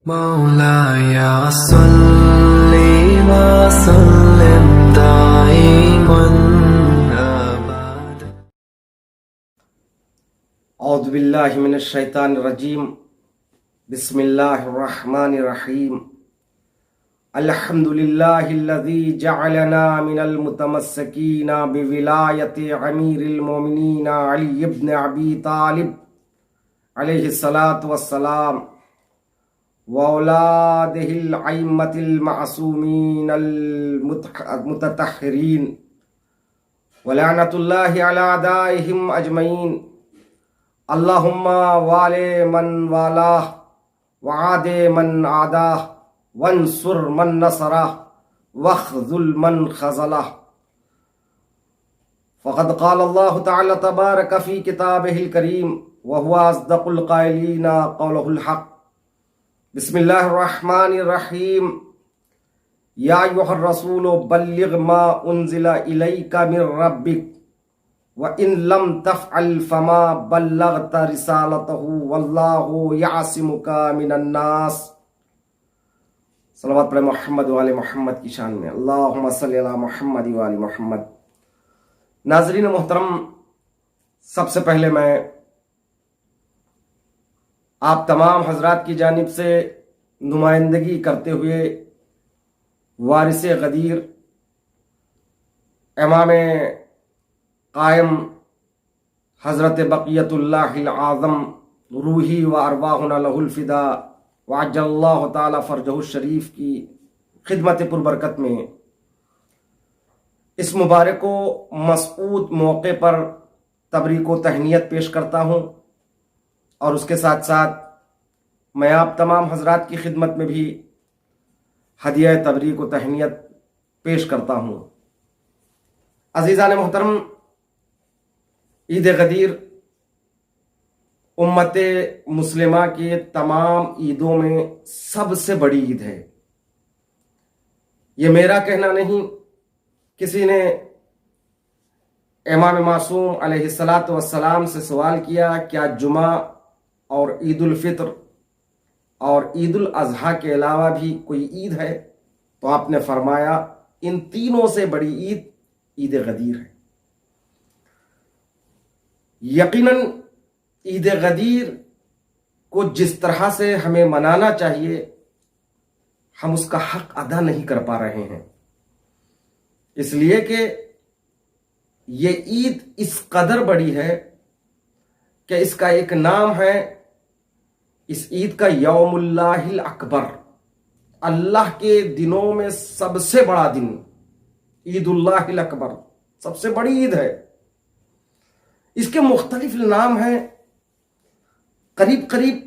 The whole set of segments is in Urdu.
مولاي صل وسلم دائما أبدا. اعوذ باللہ من الشیطان الرجیم. بسم اللہ الرحمن الرحیم. الحمد للہ الذی جعلنا من المتمسکین بولایت امیر المومنین علی بن ابی طالب علیہ الصلاۃ والسلام واولادہ الائمۃ المعصومین المتطہرین ولعنۃ اللہ علی اعدائہم اجمعین. اللہم والی من والاہ وعاد من عاداہ وانصر من نصرہ واخذل من خذلہ. فقد قال اللہ تعالی تبارک فی کتابہ الکریم وهو اصدق القائلین قولہ الحق. بسم اللہ الرحمن الرحیم. یا ایھا الرسول بلغ ما انزل الیک من ربک وَإِن لَمْ تَفْعَلْ فَمَا بَلَّغْتَ رِسَالَتَهُ وَاللَّهُ يَعْصِمُكَ مِنَ النَّاسِ. صلوات پڑھیں محمد وآل محمد کی شان میں. اللہم صلی علی محمد وآل محمد. ناظرین محترم، سب سے پہلے میں آپ تمام حضرات کی جانب سے نمائندگی کرتے ہوئے وارث غدیر امام قائم حضرت بقیت اللہ العظم روحی و ارواحنا لہ الفدا وعجل اللہ تعالی فرجہ الشریف کی خدمت پربرکت میں اس مبارک و مسعود موقع پر تبریک و تہنیت پیش کرتا ہوں، اور اس کے ساتھ ساتھ میں آپ تمام حضرات کی خدمت میں بھی ہدیہ تبریک و تہنیت پیش کرتا ہوں. عزیزان محترم، عید غدیر امت مسلمہ کے تمام عیدوں میں سب سے بڑی عید ہے. یہ میرا کہنا نہیں، کسی نے امام معصوم علیہ الصلاۃ والسلام سے سوال کیا کیا جمعہ اور عید الفطر اور عید الاضحیٰ کے علاوہ بھی کوئی عید ہے؟ تو آپ نے فرمایا ان تینوں سے بڑی عید عید غدیر ہے. یقیناً عید غدیر کو جس طرح سے ہمیں منانا چاہیے ہم اس کا حق ادا نہیں کر پا رہے ہیں، اس لیے کہ یہ عید اس قدر بڑی ہے کہ اس کا ایک نام ہے، اس عید کا یوم اللہ الاکبر، اللہ کے دنوں میں سب سے بڑا دن عید اللہ الاکبر، سب سے بڑی عید ہے. اس کے مختلف نام ہیں، قریب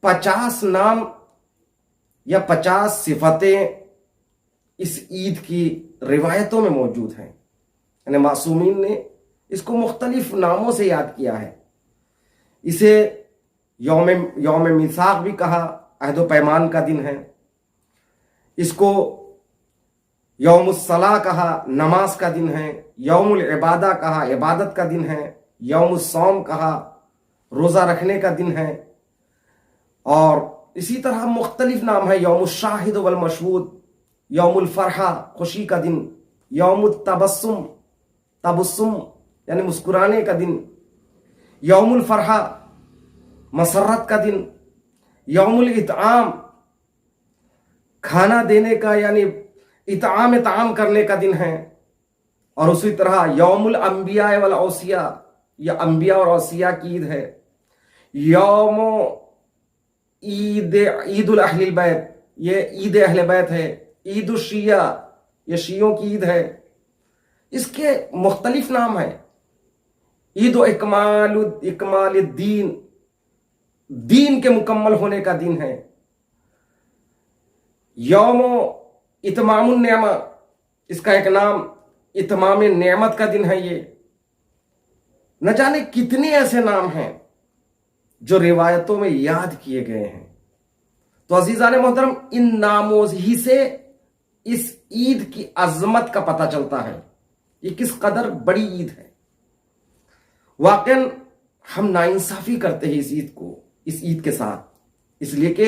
50 نام یا 50 صفتیں اس عید کی روایتوں میں موجود ہیں. یعنی معصومین نے اس کو مختلف ناموں سے یاد کیا ہے. اسے یوم میثاق بھی کہا، عہد و پیمان کا دن ہے. اس کو یوم الصلاح کہا، نماز کا دن ہے. یوم العبادہ کہا، عبادت کا دن ہے. یوم الصوم کہا، روزہ رکھنے کا دن ہے. اور اسی طرح مختلف نام ہے. یوم الشاہد والمشہود، یوم الفرحہ، خوشی کا دن. یوم التبسم، تبسم یعنی مسکرانے کا دن. یوم الفرحہ، مسرت کا دن. یوم الاطعام، کھانا دینے کا یعنی اطعام کرنے کا دن ہے. اور اسی طرح یوم الانبیاء والاوصیاء، یہ انبیاء اور اوصیاء کی عید ہے. یوم عید الاہل البیت، یہ عید اہل بیت ہے. عید الشیعہ، یہ شیعوں کی عید ہے. اس کے مختلف نام ہیں. عید و اکمال الدین، دین کے مکمل ہونے کا دن ہے. یوم اتمام النعمہ، اس کا ایک نام اتمام نعمت کا دن ہے. یہ نہ جانے کتنے ایسے نام ہیں جو روایتوں میں یاد کیے گئے ہیں. تو عزیزان محترم، ان ناموں ہی سے اس عید کی عظمت کا پتہ چلتا ہے، یہ کس قدر بڑی عید ہے. واقعاً ہم ناانصافی کرتے ہیں اس عید کے ساتھ، اس لیے کہ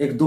1-2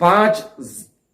5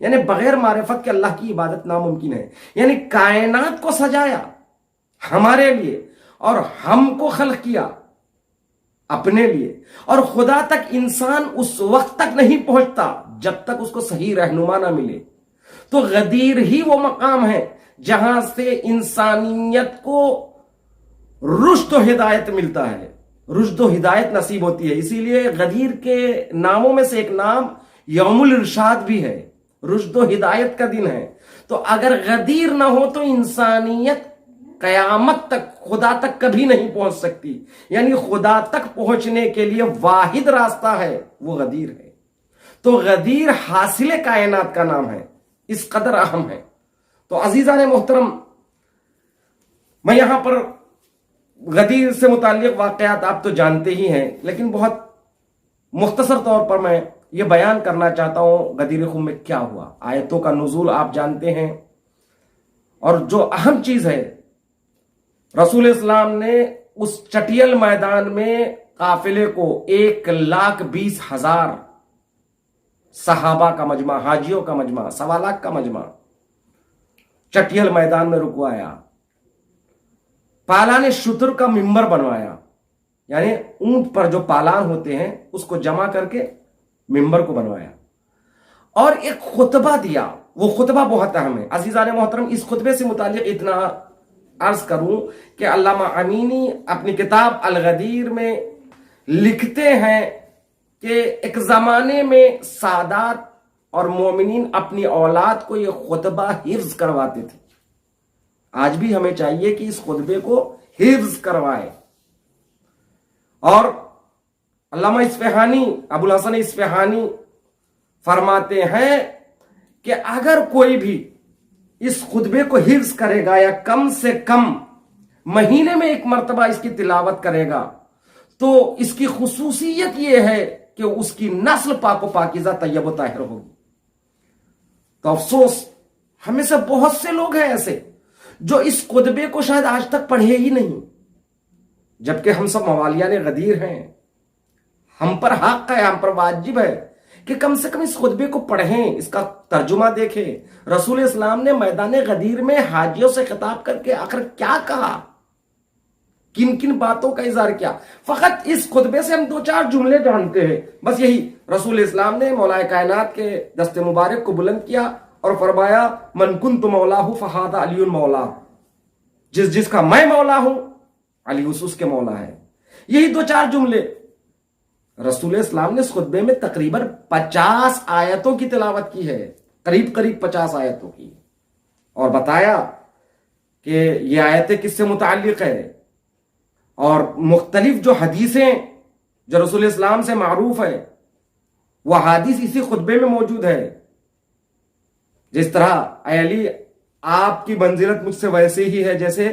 یعنی بغیر معرفت کے اللہ کی عبادت ناممکن ہے. یعنی کائنات کو سجایا ہمارے لیے اور ہم کو خلق کیا اپنے لیے، اور خدا تک انسان اس وقت تک نہیں پہنچتا جب تک اس کو صحیح رہنما نہ ملے. تو غدیر ہی وہ مقام ہے جہاں سے انسانیت کو رشد و ہدایت ملتا ہے، رشد و ہدایت نصیب ہوتی ہے. اسی لیے غدیر کے ناموں میں سے ایک نام یوم الارشاد بھی ہے، رشد و ہدایت کا دن ہے. تو اگر غدیر نہ ہو تو انسانیت قیامت تک خدا تک کبھی نہیں پہنچ سکتی. یعنی خدا تک پہنچنے کے لیے واحد راستہ ہے وہ غدیر ہے. تو غدیر حاصل کائنات کا نام ہے، اس قدر اہم ہے. تو عزیزان محترم، میں یہاں پر غدیر سے متعلق واقعات آپ تو جانتے ہی ہیں، لیکن بہت مختصر طور پر میں یہ بیان کرنا چاہتا ہوں غدیر خم میں کیا ہوا. آیتوں کا نزول آپ جانتے ہیں، اور جو اہم چیز ہے، رسول اسلام نے اس چٹیل میدان میں قافلے کو 1,20,000 صحابہ کا مجمع، حاجیوں کا مجمع، 1.25 کا مجمع چٹیل میدان میں رکوایا. پالان شتر کا ممبر بنوایا، یعنی اونٹ پر جو پالان ہوتے ہیں اس کو جمع کر کے ممبر کو بنوایا، اور ایک خطبہ دیا. وہ خطبہ بہت اہم ہے. عزیزان محترم، اس خطبے سے متعلق اتنا عرض کروں کہ علامہ امینی اپنی کتاب الغدیر میں لکھتے ہیں کہ ایک زمانے میں سادات اور مومنین اپنی اولاد کو یہ خطبہ حفظ کرواتے تھے. آج بھی ہمیں چاہیے کہ اس خطبے کو حفظ کروائے. اور علامہ اصفہانی، ابو الحسن اصفہانی فرماتے ہیں کہ اگر کوئی بھی اس خطبے کو حفظ کرے گا یا کم سے کم مہینے میں 1 مرتبہ اس کی تلاوت کرے گا تو اس کی خصوصیت یہ ہے کہ اس کی نسل پاک و پاکیزہ طیب و طاہر ہوگی. تو افسوس ہمیں سے بہت سے لوگ ہیں ایسے جو اس خطبے کو شاید آج تک پڑھے ہی نہیں، جبکہ ہم سب موالیان غدیر ہیں. ہم پر حق ہے، ہم پر واجب ہے کہ کم سے کم اس خطبے کو پڑھیں، اس کا ترجمہ دیکھیں. رسول اسلام نے میدان غدیر میں حاجیوں سے خطاب کر کے آخر کیا کہا، کن کن باتوں کا اظہار کیا. فقط اس خطبے سے ہم 2-4 جملے جانتے ہیں. بس یہی، رسول اسلام نے مولا کائنات کے دست مبارک کو بلند کیا اور فرمایا من کنت مولاہ فہذا علی مولا، جس کا میں مولا ہوں علی اس کے مولا ہے. یہی 2-4 جملے. رسول اسلام نے اس خطبے میں تقریباً 50 آیتوں کی تلاوت کی ہے، قریب 50 آیتوں کی، اور بتایا کہ یہ آیتیں کس سے متعلق ہے، اور مختلف جو حدیثیں جو رسول اسلام سے معروف ہے وہ حدیث اسی خطبے میں موجود ہے. جس طرح اے علی آپ کی منزلت مجھ سے ویسے ہی ہے جیسے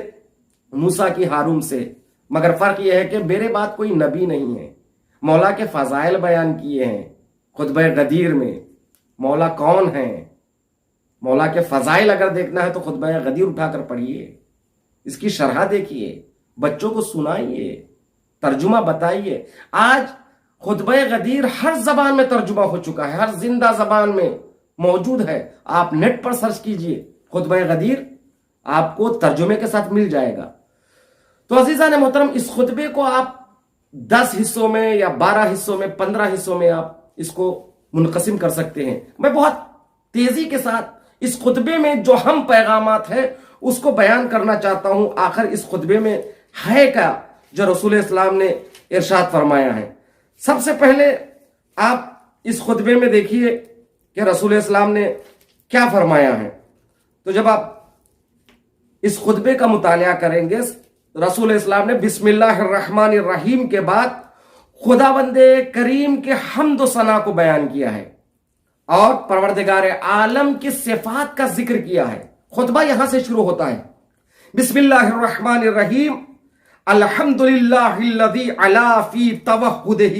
موسیٰ کی ہارون سے، مگر فرق یہ ہے کہ میرے بعد کوئی نبی نہیں ہے. مولا کے فضائل بیان کیے ہیں خطبہ غدیر میں. مولا کون ہیں، مولا کے فضائل اگر دیکھنا ہے تو خطبہ غدیر اٹھا کر پڑھیے، اس کی شرح دیکھیے، بچوں کو سنائیے، ترجمہ بتائیے. آج خطبہ غدیر ہر زبان میں ترجمہ ہو چکا ہے، ہر زندہ زبان میں موجود ہے. آپ نیٹ پر سرچ کیجئے خطبہ غدیر، آپ کو ترجمے کے ساتھ مل جائے گا. تو عزیزان محترم، اس خطبے کو آپ 10 حصوں میں یا 12 حصوں میں 15 حصوں میں آپ اس کو منقسم کر سکتے ہیں. میں بہت تیزی کے ساتھ اس خطبے میں جو ہم پیغامات ہیں اس کو بیان کرنا چاہتا ہوں. آخر اس خطبے میں ہے کیا جو رسول اسلام نے ارشاد فرمایا ہے. سب سے پہلے آپ اس خطبے میں دیکھیے کہ رسول اسلام نے کیا فرمایا ہے. تو جب آپ اس خطبے کا مطالعہ کریں گے، رسول اسلام نے بسم اللہ الرحمن الرحیم کے بعد خداوند کریم کے حمد و ثنا کو بیان کیا ہے اور پروردگار عالم کی صفات کا ذکر کیا ہے. خطبہ یہاں سے شروع ہوتا ہے، بسم اللہ الرحمن الرحیم الحمدللہ الذی علا فی توحدہ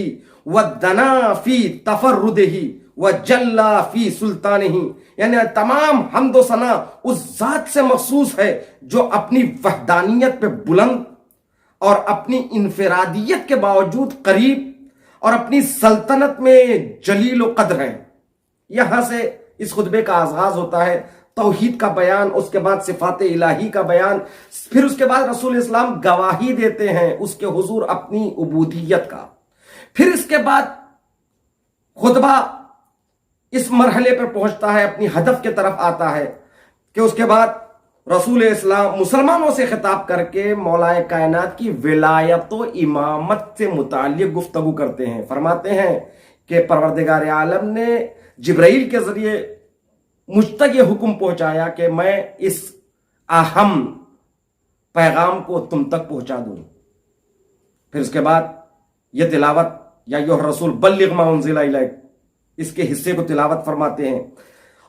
ودنا فی تفردہ وجلا فی سلطانہ. یعنی تمام حمد و ثنا اس ذات سے مخصوص ہے جو اپنی وحدانیت پہ بلند اور اپنی انفرادیت کے باوجود قریب اور اپنی سلطنت میں جلیل و قدر ہے. یہاں سے اس خطبے کا آغاز ہوتا ہے، توحید کا بیان، اس کے بعد صفات الہی کا بیان، پھر اس کے بعد رسول اسلام گواہی دیتے ہیں اس کے حضور اپنی عبودیت کا، پھر اس کے بعد خطبہ اس مرحلے پر پہنچتا ہے، اپنی ہدف کے طرف آتا ہے کہ اس کے بعد رسول اسلام مسلمانوں سے خطاب کر کے مولا کائنات کی ولایت و امامت سے متعلق گفتگو کرتے ہیں۔ فرماتے ہیں کہ پروردگار عالم نے جبرائیل کے ذریعے مجھ تک یہ حکم پہنچایا کہ میں اس اہم پیغام کو تم تک پہنچا دوں۔ پھر اس کے بعد یہ تلاوت یا ایھا الرسول بلغ ما انزل الیک، اس کے حصے کو تلاوت فرماتے ہیں،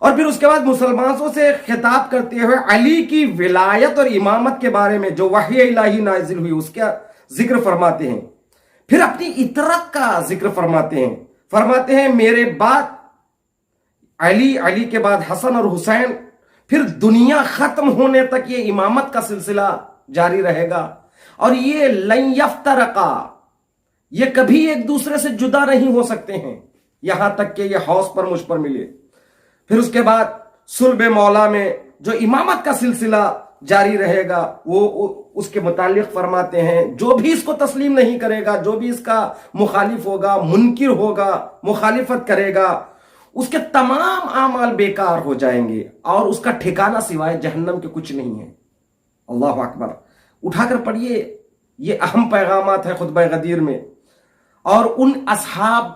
اور پھر اس کے بعد مسلمانوں سے خطاب کرتے ہوئے علی کی ولایت اور امامت کے بارے میں جو وحی الہی نازل ہوئی اس کا ذکر فرماتے ہیں، پھر اپنی اطرت کا ذکر فرماتے ہیں میرے بعد علی، علی کے بعد حسن اور حسین، پھر دنیا ختم ہونے تک یہ امامت کا سلسلہ جاری رہے گا، اور یہ لن یفترقا، یہ کبھی ایک دوسرے سے جدا نہیں ہو سکتے ہیں یہاں تک کہ یہ حوض پر مجھ پر ملے۔ پھر اس کے بعد صلب مولا میں جو امامت کا سلسلہ جاری رہے گا وہ اس کے متعلق فرماتے ہیں جو بھی اس کو تسلیم نہیں کرے گا، جو بھی اس کا مخالف ہوگا، منکر ہوگا، مخالفت کرے گا، اس کے تمام اعمال بیکار ہو جائیں گے اور اس کا ٹھکانہ سوائے جہنم کے کچھ نہیں ہے۔ اللہ اکبر، اٹھا کر پڑھیے، یہ اہم پیغامات ہیں خطبہ غدیر میں، اور ان اصحاب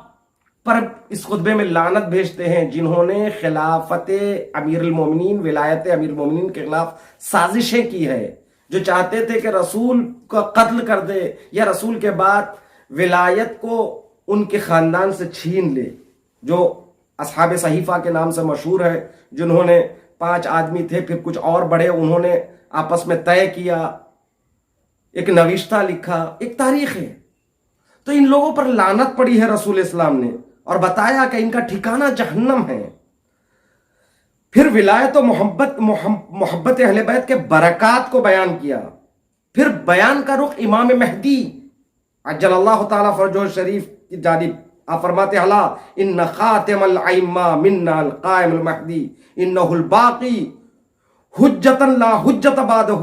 پر اس خطبے میں لعنت بھیجتے ہیں جنہوں نے خلافت امیر المومنین، ولایت امیر المومنین کے خلاف سازشیں کی ہے، جو چاہتے تھے کہ رسول کا قتل کر دے یا رسول کے بعد ولایت کو ان کے خاندان سے چھین لے، جو اصحاب صحیفہ کے نام سے مشہور ہے، جنہوں نے 5 آدمی تھے، پھر کچھ اور بڑے، انہوں نے آپس میں طے کیا، ایک نوشتہ لکھا، ایک تاریخ ہے۔ تو ان لوگوں پر لعنت پڑی ہے رسول اسلام نے، اور بتایا کہ ان کا ٹھکانہ جہنم ہے۔ پھر ولایت و محبت اہل بیت کے برکات کو بیان کیا، پھر بیان کا رخ امام مہدی عجل اللہ تعالیٰ فرجہ شریف کی جانب۔ آپ فرماتے ہیں الا ان خاتم الائمہ منا القائم المہدی انہ الباقی حجتا لا حجت بعدہ۔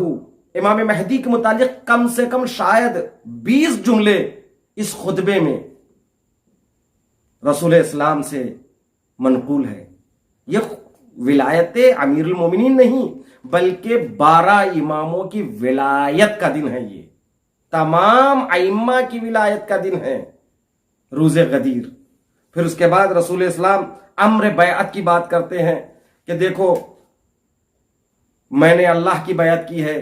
امام مہدی کے متعلق کم سے کم شاید 20 جملے اس خطبے میں رسول اسلام سے منقول ہے۔ یہ ولایت امیر المومنین نہیں بلکہ 12 اماموں کی ولایت کا دن ہے، یہ تمام ائمہ کی ولایت کا دن ہے روز غدیر۔ پھر اس کے بعد رسول اسلام امر بیعت کی بات کرتے ہیں کہ دیکھو میں نے اللہ کی بیعت کی ہے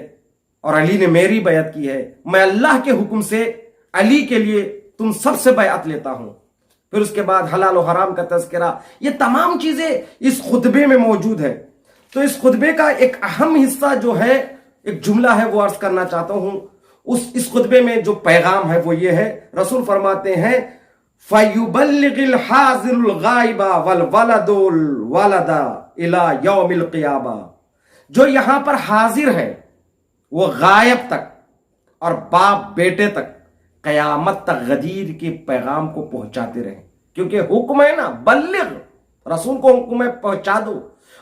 اور علی نے میری بیعت کی ہے، میں اللہ کے حکم سے علی کے لیے تم سب سے بیعت لیتا ہوں۔ پھر اس کے بعد حلال و حرام کا تذکرہ، یہ تمام چیزیں اس خطبے میں موجود ہے۔ تو اس خطبے کا ایک اہم حصہ جو ہے، ایک جملہ ہے، وہ عرض کرنا چاہتا ہوں۔ اس خطبے میں جو پیغام ہے وہ یہ ہے، رسول فرماتے ہیں فَيُبَلِّغِ الْحَاضِرُ الْغَائِبَ وَالْوَلَدُ الْوَلَدَ إِلَى يَوْمِ الْقِيَامَةِ، جو یہاں پر حاضر ہے وہ غائب تک اور باپ بیٹے تک قیامت تک غدیر کے پیغام کو پہنچاتے رہیں، کیونکہ حکم ہے نا بلغ، رسول کو حکم ہے پہنچا دو،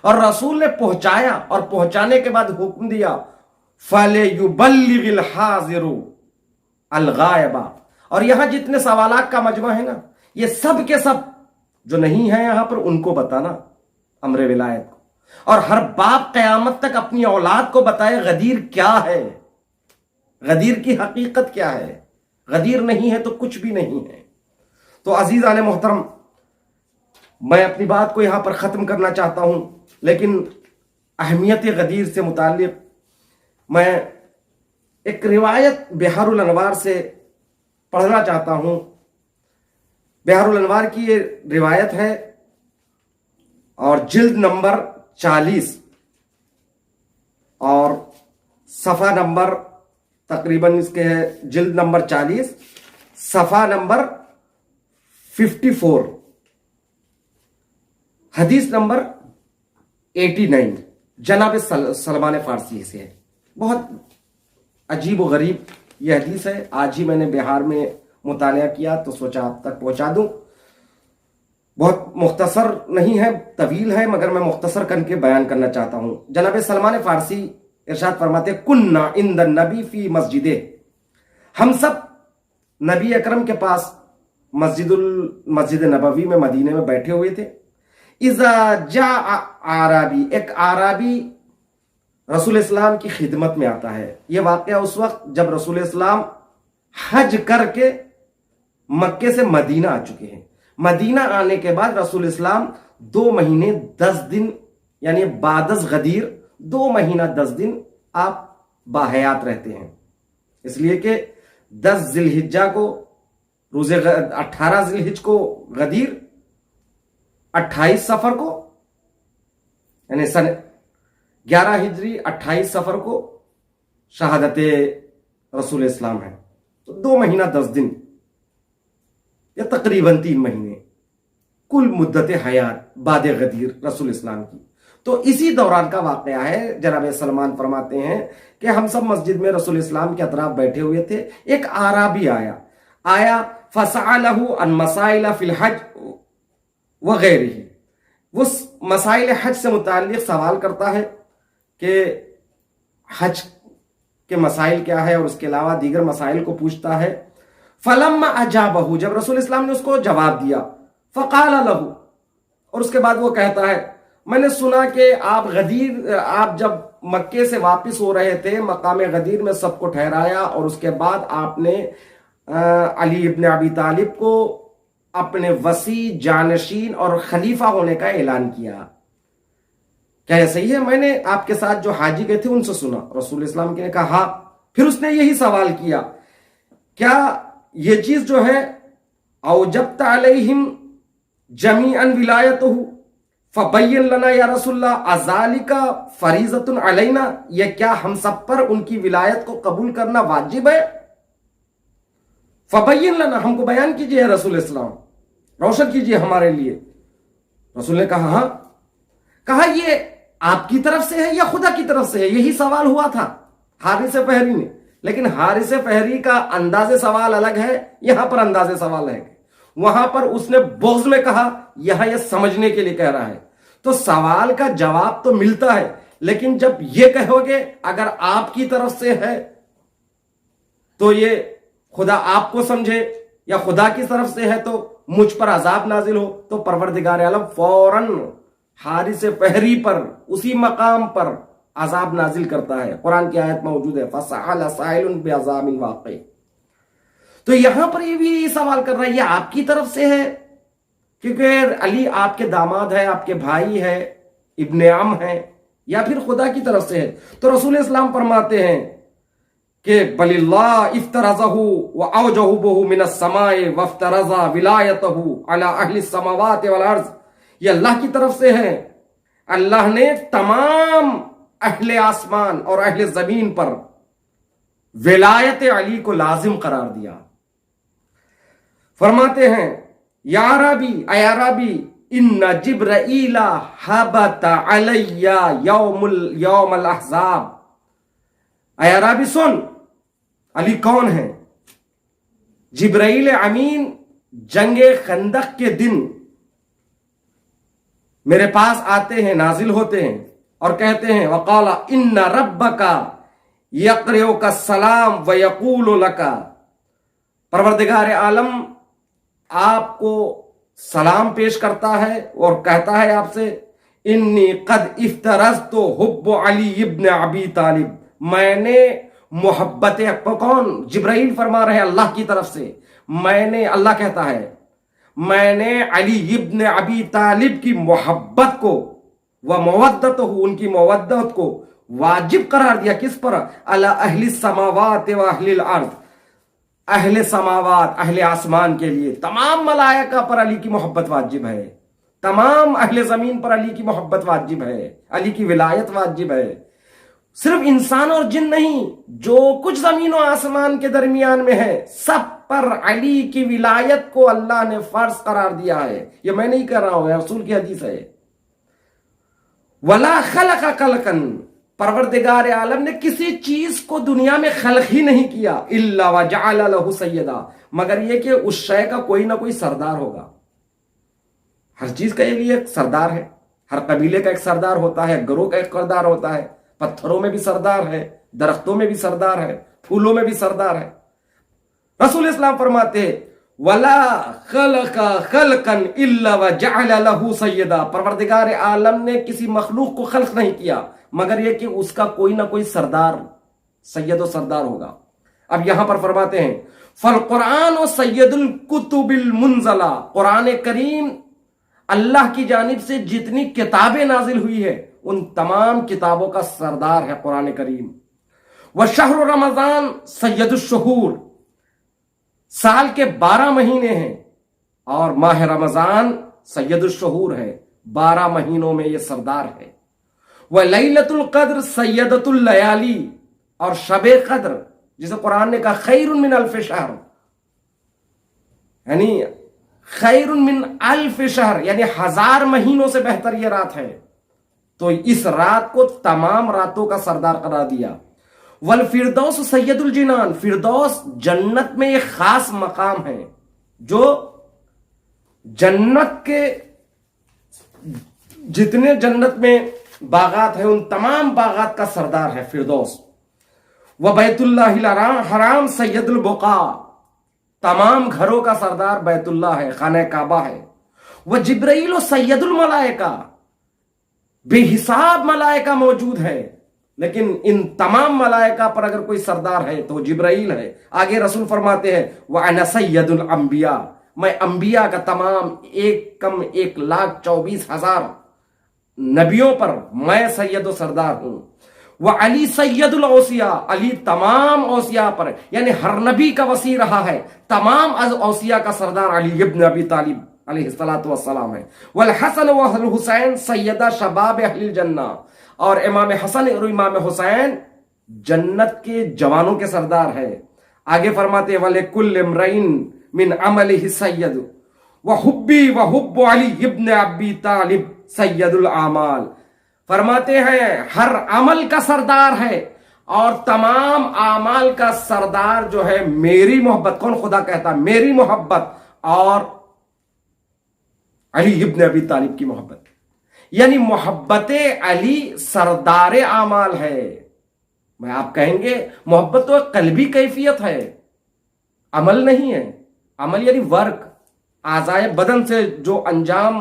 اور رسول نے پہنچایا، اور پہنچانے کے بعد حکم دیا فَلْيُبَلِّغِ الْحَاضِرُ الْغَائِبَ۔ اور یہاں جتنے سوالات کا مجمع ہے نا، یہ سب کے سب جو نہیں ہیں یہاں پر ان کو بتانا امر ولایت کو، اور ہر باپ قیامت تک اپنی اولاد کو بتائے غدیر کیا ہے، غدیر کی حقیقت کیا ہے۔ غدیر نہیں ہے تو کچھ بھی نہیں ہے۔ تو عزیزان محترم، میں اپنی بات کو یہاں پر ختم کرنا چاہتا ہوں، لیکن اہمیت غدیر سے متعلق میں ایک روایت بحار الانوار سے پڑھنا چاہتا ہوں۔ بحار الانوار کی یہ روایت ہے اور جلد نمبر 40 اور صفحہ نمبر تقریباً اس کے ہے جلد نمبر 40 صفحہ نمبر 54، حدیث نمبر 89، جناب سلمان فارسی سے ہے۔ بہت عجیب و غریب یہ حدیث ہے، آج ہی میں نے بہار میں مطالعہ کیا تو سوچا آپ تک پہنچا دوں۔ بہت مختصر نہیں ہے، طویل ہے، مگر میں مختصر کر کے بیان کرنا چاہتا ہوں۔ جناب سلمان فارسی ارشاد فرماتے کننا عند النبی فی مسجد، ہم سب نبی اکرم کے پاس مسجد نبوی میں مدینے میں بیٹھے ہوئے تھے۔ اذا جاء اعرابی، ایک اعرابی رسول اسلام کی خدمت میں آتا ہے۔ یہ واقعہ اس وقت جب رسول اسلام حج کر کے مکے سے مدینہ آ چکے ہیں۔ مدینہ آنے کے بعد رسول اسلام 2 مہینے 10 دن یعنی بعد از غدیر 2 مہینہ 10 دن آپ باحیات رہتے ہیں، اس لیے کہ 10 ذی الحجہ کو روز 18 ذی الحجہ کو غدیر، 28 سفر کو یعنی سن 11 ہجری 28 سفر کو شہادت رسول اسلام ہے، تو 2 مہینہ 10 دن یا تقریباً 3 مہینے کل مدت حیات بعد غدیر رسول اسلام کی۔ تو اسی دوران کا واقعہ ہے۔ جناب سلمان فرماتے ہیں کہ ہم سب مسجد میں رسول اسلام کے اطراف بیٹھے ہوئے تھے، ایک اعرابی آیا فسألہ عن مسائل فی الحج وغیرہ، وہ مسائل حج سے متعلق سوال کرتا ہے کہ حج کے مسائل کیا ہے، اور اس کے علاوہ دیگر مسائل کو پوچھتا ہے۔ فلما اجابہ، جب رسول اسلام نے اس کو جواب دیا، فقال لہ، اور اس کے بعد وہ کہتا ہے میں نے سنا کہ آپ جب مکے سے واپس ہو رہے تھے، مقام غدیر میں سب کو ٹھہرایا، اور اس کے بعد آپ نے علی ابن ابی طالب کو اپنے وصی، جانشین اور خلیفہ ہونے کا اعلان کیا، کیا یہ صحیح ہے؟ میں نے آپ کے ساتھ جو حاجی گئے تھے ان سے سنا۔ رسول اسلام نے کہا ہاں۔ پھر اس نے یہی سوال کیا، کیا یہ چیز جو ہے اوجبت علیہم جمیعا ولایتہ فبین لنا یا رسول اللہ اذالک فریضۃ علینا، یہ کیا ہم سب پر ان کی ولایت کو قبول کرنا واجب ہے؟ فبین لنا، ہم کو بیان کیجئے رسول اسلام، روشن کیجئے ہمارے لیے۔ رسول نے کہا ہاں۔ کہا یہ آپ کی طرف سے ہے یا خدا کی طرف سے ہے؟ یہی سوال ہوا تھا حارث فہری نے، لیکن حارث فہری کا انداز سوال الگ ہے، یہاں پر انداز سوال ہے۔ وہاں پر اس نے بغض میں کہا، یہاں یہ سمجھنے کے لیے کہہ رہا ہے۔ تو سوال کا جواب تو ملتا ہے، لیکن جب یہ کہو گے اگر آپ کی طرف سے ہے تو یہ خدا آپ کو سمجھے، یا خدا کی طرف سے ہے تو مجھ پر عذاب نازل ہو، تو پروردگار عالم فوراً حارث فہری پر اسی مقام پر عذاب نازل کرتا ہے۔ قرآن کی آیت موجود ہے فَسَأَلَ سَائِلٌ بِعَذَابٍ وَاقِعٍ۔ تو یہاں پر یہ بھی سوال کر رہا ہے، یہ آپ کی طرف سے ہے، کیونکہ علی آپ کے داماد ہے، آپ کے بھائی ہے، ابن عم ہے، یا پھر خدا کی طرف سے ہے؟ تو رسول اسلام فرماتے ہیں کہ بل اللہ افترضہ واوجہ بہ من السماء وافترض ولایتہ علی اہل السماوات والارض، یہ اللہ کی طرف سے ہے۔ اللہ نے تمام اہل آسمان اور اہل زمین پر ولایت علی کو لازم قرار دیا۔ فرماتے ہیں یا عربی، اے عربی، ان جبرائیل حبت علی یوم الاحزاب، اے عربی سن، علی کون ہے؟ جبرائیل امین جنگ خندق کے دن میرے پاس آتے ہیں، نازل ہوتے ہیں اور کہتے ہیں وقال ان ربک یقرئک السلام ویقول لک، پروردگار عالم آپ کو سلام پیش کرتا ہے اور کہتا ہے آپ سے انی قد افترضت حب علی ابن ابی طالب، میں نے محبت، کون؟ جبرائیل فرما رہے ہیں اللہ کی طرف سے، میں نے، اللہ کہتا ہے میں نے علی ابن ابی طالب کی محبت کو ومودتہ، ان کی مودت کو واجب قرار دیا۔ کس پر؟ علی اہل السماوات و اہل الارض، اہل سماوات، اہل آسمان کے لیے، تمام ملائکہ پر علی کی محبت واجب ہے، تمام اہل زمین پر علی کی محبت واجب ہے، علی کی ولایت واجب ہے۔ صرف انسان اور جن نہیں، جو کچھ زمین و آسمان کے درمیان میں ہے، سب پر علی کی ولایت کو اللہ نے فرض قرار دیا ہے۔ یہ میں نہیں کہہ رہا ہوں، رسول کی حدیث ہے۔ وَلَا خَلَقَ خَلْقًا، پروردگار عالم نے کسی چیز کو دنیا میں خلق ہی نہیں کیا، الا وجعل له سیدا، مگر یہ کہ اس شے کا کوئی نہ کوئی سردار ہوگا۔ ہر چیز کا لیے ایک سردار ہے. ہر قبیلے کا ایک سردار ہوتا ہے, گروہ کا ایک سردار ہوتا ہے. پتھروں میں بھی سردار ہے, درختوں میں بھی سردار ہے, پھولوں میں بھی سردار ہے. رسول اسلام فرماتے ہیں وَلَا خَلَقَ خَلْقًا إِلَّا وَجَعَلَ لَهُ سَيِّدًا, پروردگار عالم نے کسی مخلوق کو خلق نہیں کیا مگر یہ کہ اس کا کوئی نہ کوئی سردار, سید و سردار ہوگا. اب یہاں پر فرماتے ہیں فَالْقُرْآنُ سَيِّدُ الْكُتُبِ الْمُنزَلَةِ, قرآن کریم اللہ کی جانب سے جتنی کتابیں نازل ہوئی ہے ان تمام کتابوں کا سردار ہے قرآن کریم. وَشَهْرُ رَمَضَانَ سَيِّدُ الشُّهُورِ, سال کے 12 مہینے ہیں اور ماہ رمضان سید الشہور ہے, 12 مہینوں میں یہ سردار ہے. وَلَيْلَةُ الْقَدْرِ سَيَّدَةُ اللَّيَالِي, اور شب قدر جسے قرآن نے کہا خیر من الف شہر, یعنی خیر من الف شہر یعنی 1000 مہینوں سے بہتر یہ رات ہے, تو اس رات کو تمام راتوں کا سردار قرار دیا. والفردوس سید الجنان, فردوس جنت میں ایک خاص مقام ہے جو جنت کے جتنے جنت میں باغات ہیں ان تمام باغات کا سردار ہے فردوس. وبیت اللہ الحرام سید البقاع, تمام گھروں کا سردار بیت اللہ ہے, خانہ کعبہ ہے. وجبرائیل سید الملائکہ, بے حساب ملائکہ موجود ہے لیکن ان تمام ملائکہ پر اگر کوئی سردار ہے تو جبرائیل ہے. آگے رسول فرماتے ہیں وَأَنَا سَيَّدُ الْأَنْبِيَاءِ, میں انبیاء کا تمام 1,24,000 نبیوں پر میں سید و سردار ہوں. وَعَلِي سَيَّدُ الْأَوْصِيَاءِ, علی تمام اوصیاء پر یعنی ہر نبی کا وصی رہا ہے, تمام اوصیاء کا سردار علی ابن ابی طالب علیہ السلام ہے. وَالْحَسَنُ وَالْحُسَيْنُ سَيَّدَ شَبَابِ اہل الجنہ, اور امام حسن اور امام حسین جنت کے جوانوں کے سردار ہے. آگے فرماتے وَلِكُلِّ امْرِئٍ مِّنْ عَمَلِهِ سَيِّدٌ وَحُبِّي وَحُبُّ عَلِيِّ ابْنِ أَبِي طَالِبٍ سَيِّدُ الْأَعْمَالِ, فرماتے ہیں ہر عمل کا سردار ہے اور تمام اعمال کا سردار جو ہے میری محبت, کون خدا کہتا میری محبت اور علی ابن ابی طالب کی محبت, یعنی محبت علی سردار اعمال ہے. میں آپ کہیں گے محبت تو ایک قلبی کیفیت ہے, عمل نہیں ہے. عمل یعنی ورک, اعضائے بدن سے جو انجام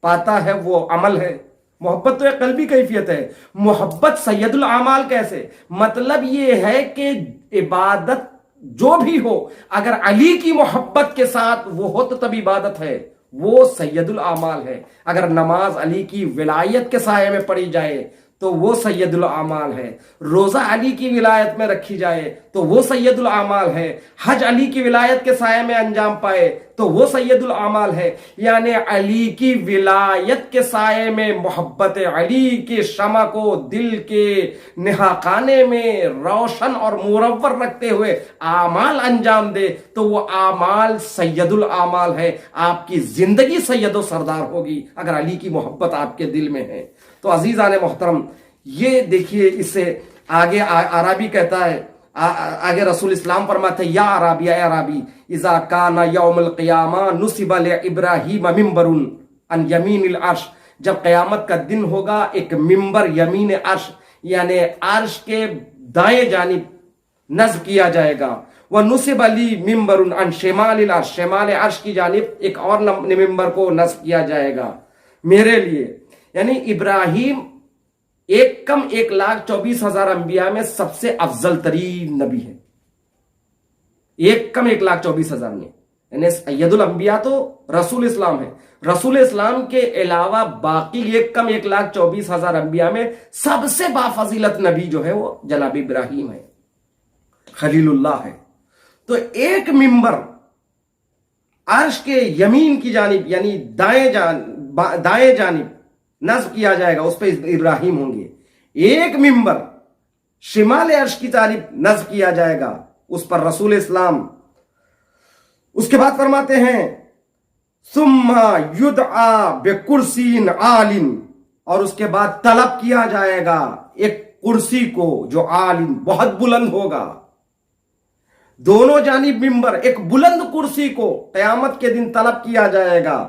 پاتا ہے وہ عمل ہے. محبت تو ایک قلبی کیفیت ہے. محبت سید الاعمال کیسے؟ مطلب یہ ہے کہ عبادت جو بھی ہو اگر علی کی محبت کے ساتھ وہ ہو تو تب عبادت ہے, وہ سید الاعمال ہے. اگر نماز علی کی ولایت کے سائے میں پڑھی جائے تو وہ سید الاعمال ہے. روزہ علی کی ولایت میں رکھی جائے تو وہ سید الاعمال ہے. حج علی کی ولایت کے سائے میں انجام پائے تو وہ سید الاعمال ہے. یعنی علی کی ولایت کے سائے میں محبت علی کے شمع کو دل کے نہاخانے میں روشن اور مورور رکھتے ہوئے اعمال انجام دے تو وہ اعمال سید الاعمال ہے. آپ کی زندگی سید و سردار ہوگی اگر علی کی محبت آپ کے دل میں ہے. تو عزیزان محترم یہ دیکھیے, اس سے آگے عربی کہتا ہے, آگے رسول اسلام فرماتے ہیں یا عربی اے عربی اذا کان یوم القیامہ نصب لابراہیم ممبر عن یمین العرش, جب قیامت کا دن ہوگا ایک ممبر یمین عرش یعنی عرش کے دائیں جانب نصب کیا جائے گا. وَنُصِبَ لِي مِمْبَرٌ عَنْ شِمَالِ الْعَرْشِ, شمال عرش کی جانب ایک اور ممبر کو نصب کیا جائے گا میرے لیے. یعنی ابراہیم 1,24,000 انبیاء میں سب سے افضل ترین نبی ہے. 1,24,000 میں, یعنی سید الانبیاء تو رسول اسلام ہے. رسول اسلام کے علاوہ باقی 1,24,000 انبیاء میں سب سے بافضیلت نبی جو ہے وہ جناب ابراہیم ہے, خلیل اللہ ہے. تو ایک ممبر عرش کے یمین کی جانب یعنی دائیں جانب نصب کیا جائے گا, اس پہ ابراہیم ہوں گے. ایک ممبر شمال عرش کی جانب نصب کیا جائے گا, اس پر رسول اسلام. اس کے بعد فرماتے ہیں ثم یدعا بکرسی عال, اور اس کے بعد طلب کیا جائے گا ایک کرسی کو جو عال بہت بلند ہوگا. دونوں جانب ممبر, ایک بلند کرسی کو قیامت کے دن طلب کیا جائے گا.